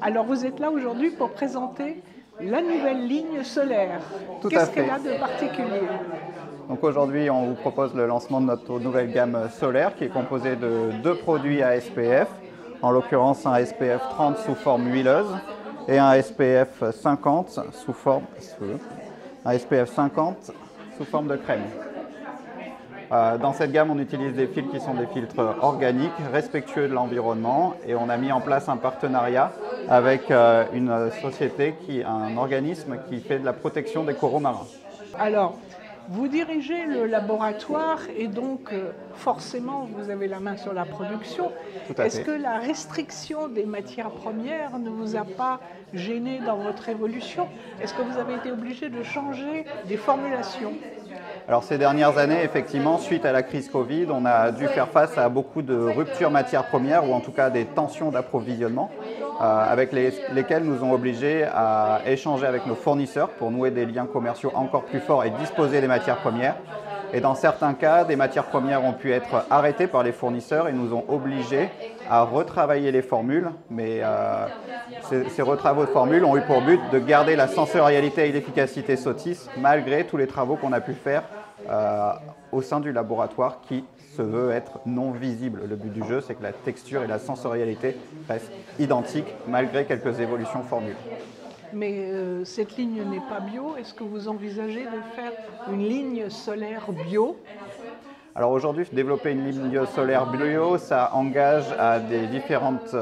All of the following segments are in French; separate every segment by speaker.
Speaker 1: Alors vous êtes là aujourd'hui pour présenter la nouvelle ligne solaire.
Speaker 2: Tout à
Speaker 1: Qu'est-ce
Speaker 2: fait.
Speaker 1: qu'elle a de particulier?
Speaker 2: Donc aujourd'hui, on vous propose le lancement de notre nouvelle gamme solaire qui est composée de deux produits à SPF, en l'occurrence un SPF 30 sous forme huileuse et un SPF 50 sous forme, de crème. Dans cette gamme, on utilise des filtres qui sont des filtres organiques, respectueux de l'environnement, et on a mis en place un partenariat avec une société, un organisme qui fait de la protection des coraux marins.
Speaker 1: Alors, vous dirigez le laboratoire et donc forcément vous avez la main sur la production.
Speaker 2: Tout à
Speaker 1: Est-ce
Speaker 2: fait.
Speaker 1: que la restriction des matières premières ne vous a pas gêné dans votre évolution? Est-ce que vous avez été obligé de changer des formulations?
Speaker 2: Alors ces dernières années, effectivement, suite à la crise Covid, on a dû faire face à beaucoup de ruptures matières premières ou en tout cas des tensions d'approvisionnement avec lesquelles nous ont obligés à échanger avec nos fournisseurs pour nouer des liens commerciaux encore plus forts et disposer des matières premières. Et dans certains cas, des matières premières ont pu être arrêtées par les fournisseurs et nous ont obligés à retravailler les formules. Mais ces retravaux de formules ont eu pour but de garder la sensorialité et l'efficacité Sotis malgré tous les travaux qu'on a pu faire au sein du laboratoire qui se veut être non visible. Le but du jeu, c'est que la texture et la sensorialité restent identiques malgré quelques évolutions formules.
Speaker 1: Mais cette ligne n'est pas bio. Est-ce que vous envisagez de faire une ligne solaire bio?
Speaker 2: Alors aujourd'hui, développer une ligne solaire bio, ça engage à des différentes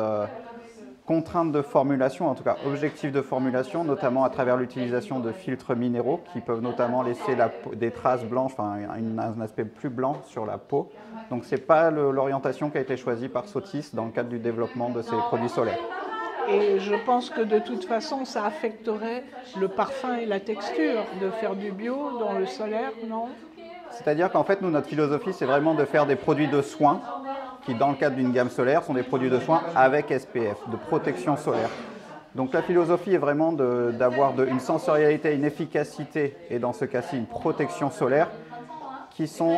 Speaker 2: contraintes de formulation, en tout cas objectifs de formulation, notamment à travers l'utilisation de filtres minéraux qui peuvent notamment laisser des traces blanches, enfin un aspect plus blanc sur la peau. Donc ce n'est pas l'orientation qui a été choisie par Sotis dans le cadre du développement de ces produits solaires.
Speaker 1: Et je pense que de toute façon, ça affecterait le parfum et la texture de faire du bio dans le solaire, non?
Speaker 2: C'est-à-dire qu'en fait, nous, notre philosophie, c'est vraiment de faire des produits de soins qui, dans le cadre d'une gamme solaire, sont des produits de soins avec SPF, de protection solaire. Donc la philosophie est vraiment d'avoir une sensorialité, une efficacité et dans ce cas-ci une protection solaire qui ne sont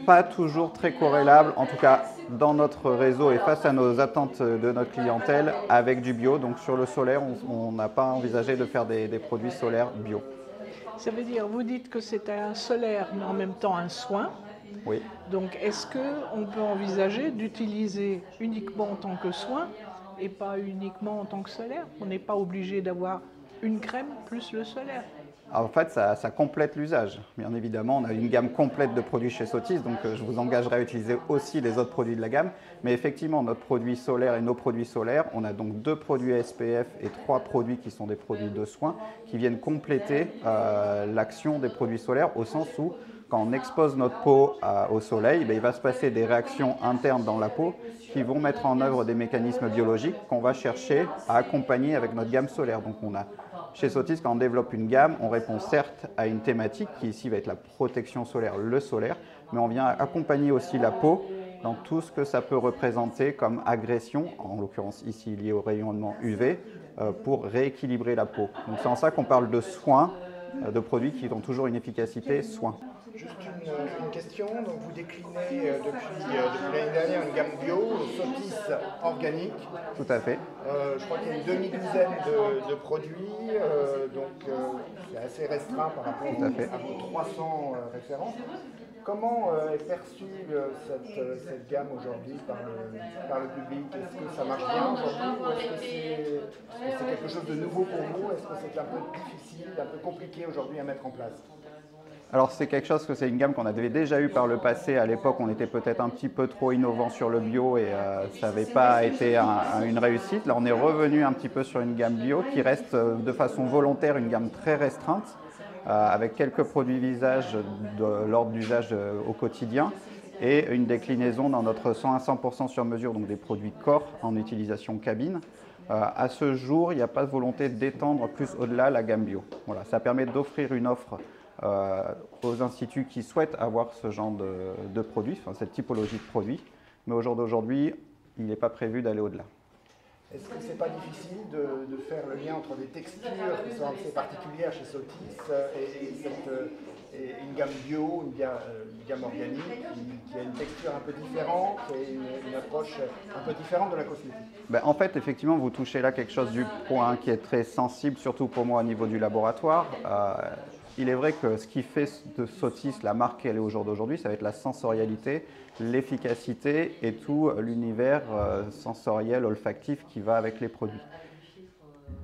Speaker 2: pas toujours très corrélables, en tout cas dans notre réseau et face à nos attentes de notre clientèle avec du bio. Donc sur le solaire, on n'a pas envisagé de faire des produits solaires bio.
Speaker 1: Ça veut dire, vous dites que c'est un solaire mais en même temps un soin.
Speaker 2: Oui.
Speaker 1: Donc est-ce qu'on peut envisager d'utiliser uniquement en tant que soin et pas uniquement en tant que solaire? On n'est pas obligé d'avoir une crème plus le solaire.
Speaker 2: En fait, ça complète l'usage. Bien évidemment, on a une gamme complète de produits chez Sotis, donc je vous engagerai à utiliser aussi les autres produits de la gamme. Mais effectivement, notre produit solaire et nos produits solaires, on a donc deux produits SPF et trois produits qui sont des produits de soins qui viennent compléter l'action des produits solaires au sens où quand on expose notre peau au soleil, il va se passer des réactions internes dans la peau qui vont mettre en œuvre des mécanismes biologiques qu'on va chercher à accompagner avec notre gamme solaire. Donc chez Sotis, quand on développe une gamme, on répond certes à une thématique qui ici va être la protection solaire, le solaire, mais on vient accompagner aussi la peau dans tout ce que ça peut représenter comme agression, en l'occurrence ici lié au rayonnement UV, pour rééquilibrer la peau. Donc c'est en ça qu'on parle de soins, de produits qui ont toujours une efficacité soin.
Speaker 3: Juste une question, donc vous déclinez depuis l'année dernière une gamme bio, Sotis organique.
Speaker 2: Tout à fait.
Speaker 3: Je crois qu'il y a une demi-douzaine de produits, donc c'est assez restreint par rapport à vos 300 références. Comment est perçue cette gamme aujourd'hui par le public? Est-ce que ça marche bien aujourd'hui ou est-ce que c'est quelque chose de nouveau pour vous? Est-ce que c'est un peu difficile, un peu compliqué aujourd'hui à mettre en place?
Speaker 2: Alors c'est quelque chose c'est une gamme qu'on avait déjà eu par le passé. À l'époque, on était peut-être un petit peu trop innovant sur le bio et ça n'avait pas été une réussite. Là, on est revenu un petit peu sur une gamme bio qui reste de façon volontaire une gamme très restreinte avec quelques produits visage de l'ordre d'usage au quotidien et une déclinaison dans notre 100% sur mesure, donc des produits corps en utilisation cabine. À ce jour, il n'y a pas de volonté d'étendre plus au-delà la gamme bio. Voilà, ça permet d'offrir une offre aux instituts qui souhaitent avoir ce genre de produits, enfin, cette typologie de produits. Mais au jour d'aujourd'hui, il n'est pas prévu d'aller au-delà.
Speaker 3: Est-ce que c'est pas difficile de faire le lien entre des textures qui sont assez particulières chez Sotis et une gamme bio, une gamme organique qui a une texture un peu différente et une approche un peu différente de la cosmétique?
Speaker 2: Ben, en fait, effectivement, vous touchez là quelque chose du point qui est très sensible, surtout pour moi au niveau du laboratoire. Il est vrai que ce qui fait de Sotis la marque qu'elle est au jour d'aujourd'hui, ça va être la sensorialité, l'efficacité et tout l'univers sensoriel, olfactif qui va avec les produits.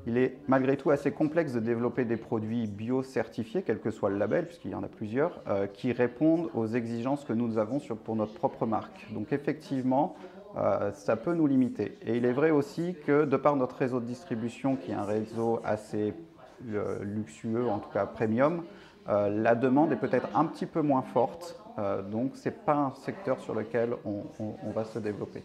Speaker 2: Il est malgré tout assez complexe de développer des produits bio-certifiés, quel que soit le label, puisqu'il y en a plusieurs, qui répondent aux exigences que nous avons pour notre propre marque. Donc effectivement, ça peut nous limiter. Et il est vrai aussi que de par notre réseau de distribution, qui est un réseau assez luxueux, en tout cas premium, la demande est peut-être un petit peu moins forte. Donc ce n'est pas un secteur sur lequel on va se développer.